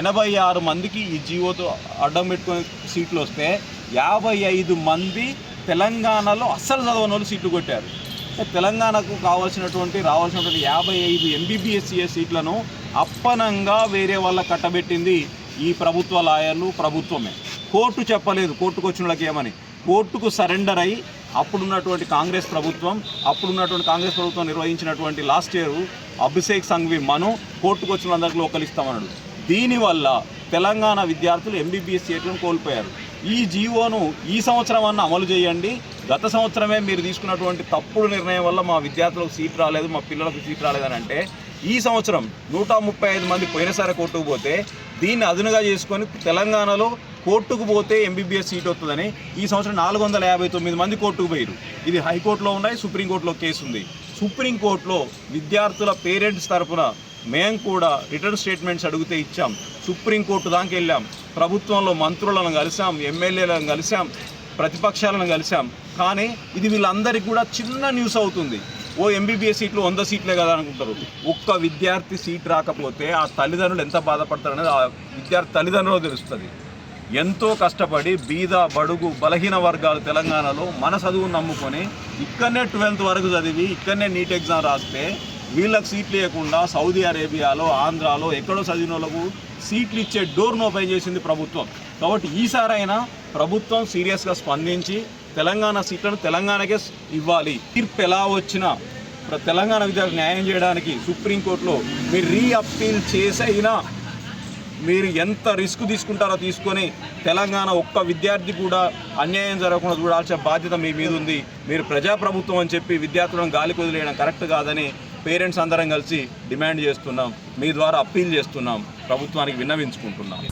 86 మందికి ఈ జీవోతో అడ్డం పెట్టుకుని సీట్లు వస్తే 55 మంది తెలంగాణలో అస్సలు చదవని వాళ్ళు సీట్లు కొట్టారు. తెలంగాణకు రావాల్సినటువంటి 55 MBBS సీట్లను అప్పనంగా వేరే వాళ్ళ కట్టబెట్టింది ఈ ప్రభుత్వ లాయర్లు, ప్రభుత్వమే. కోర్టు చెప్పలేదు కోర్టుకు వచ్చిన వాళ్ళకి ఏమని. కోర్టుకు సరెండర్ అయ్యి అప్పుడున్నటువంటి కాంగ్రెస్ ప్రభుత్వం నిర్వహించినటువంటి లాస్ట్ ఇయర్ అభిషేక్ సంఘవి మను కోర్టుకు వచ్చిన అందరికీ లోకలిస్తామన్నాడు. దీనివల్ల తెలంగాణ విద్యార్థులు MBBS సీట్లను కోల్పోయారు. ఈ జీవోను ఈ సంవత్సరం అన్న అమలు చేయండి. గత సంవత్సరమే మీరు తీసుకున్నటువంటి తప్పుడు నిర్ణయం వల్ల మా విద్యార్థులకు సీట్ రాలేదు, మా పిల్లలకు సీట్ రాలేదని అంటే ఈ సంవత్సరం 135 మంది పోయినసారి కోర్టుకు పోతే దీన్ని అదునుగా చేసుకొని తెలంగాణలో కోర్టుకు పోతే MBBS సీట్ వస్తుందని ఈ సంవత్సరం 459 మంది కోర్టుకు పోయారు. ఇది హైకోర్టులో ఉన్నాయి, సుప్రీంకోర్టులో కేసు ఉంది. సుప్రీంకోర్టులో విద్యార్థుల పేరెంట్స్ తరఫున మేము కూడా రిటర్న్ స్టేట్మెంట్స్ అడిగితే ఇచ్చాం. సుప్రీంకోర్టు దాకా వెళ్ళాం. ప్రభుత్వంలో మంత్రులను కలిసాం, ఎమ్మెల్యేలను కలిసాం, ప్రతిపక్షాలను కలిసాం. కానీ ఇది వీళ్ళందరికీ కూడా చిన్న న్యూస్ అవుతుంది. MBBS సీట్లు 100 సీట్లే కదా అనుకుంటారు. ఒక్క విద్యార్థి సీట్ రాకపోతే ఆ తల్లిదండ్రులు ఎంత బాధపడతారనేది ఆ విద్యార్థి తల్లిదండ్రులు తెలుస్తుంది. ఎంతో కష్టపడి బీద బడుగు బలహీన వర్గాలు తెలంగాణలో మన చదువును నమ్ముకొని ఇక్కడనే 12th వరకు చదివి ఇక్కడనే నీట్ ఎగ్జామ్ రాస్తే వీళ్ళకి సీట్లు ఇవ్వకుండా సౌదీ అరేబియాలో, ఆంధ్రాలో ఎక్కడో చదివిన వాళ్ళకు సీట్లు ఇచ్చే డోర్ను ఓపెన్ చేసింది ప్రభుత్వం. కాబట్టి ఈసారైనా ప్రభుత్వం సీరియస్గా స్పందించి తెలంగాణ సీట్లను తెలంగాణకే ఇవ్వాలి. తీర్పు ఎలా వచ్చినా తెలంగాణ విద్యార్థులకు న్యాయం చేయడానికి సుప్రీంకోర్టులో మీరు రీఅప్పీల్ చేసైనా మీరు ఎంత రిస్క్ తీసుకుంటారో తీసుకొని తెలంగాణ ఒక్క విద్యార్థి కూడా అన్యాయం జరగకుండా చూడాల్సిన బాధ్యత మీ మీద ఉంది. మీరు ప్రజాప్రభుత్వం అని చెప్పి విద్యార్థులను గాలికి వదిలేయడం కరెక్ట్ కాదని పేరెంట్స్ అందరం కలిసి డిమాండ్ చేస్తున్నాం. మీ ద్వారా అప్పీల్ చేస్తున్నాం, ప్రభుత్వానికి విన్నవించుకుంటున్నాం.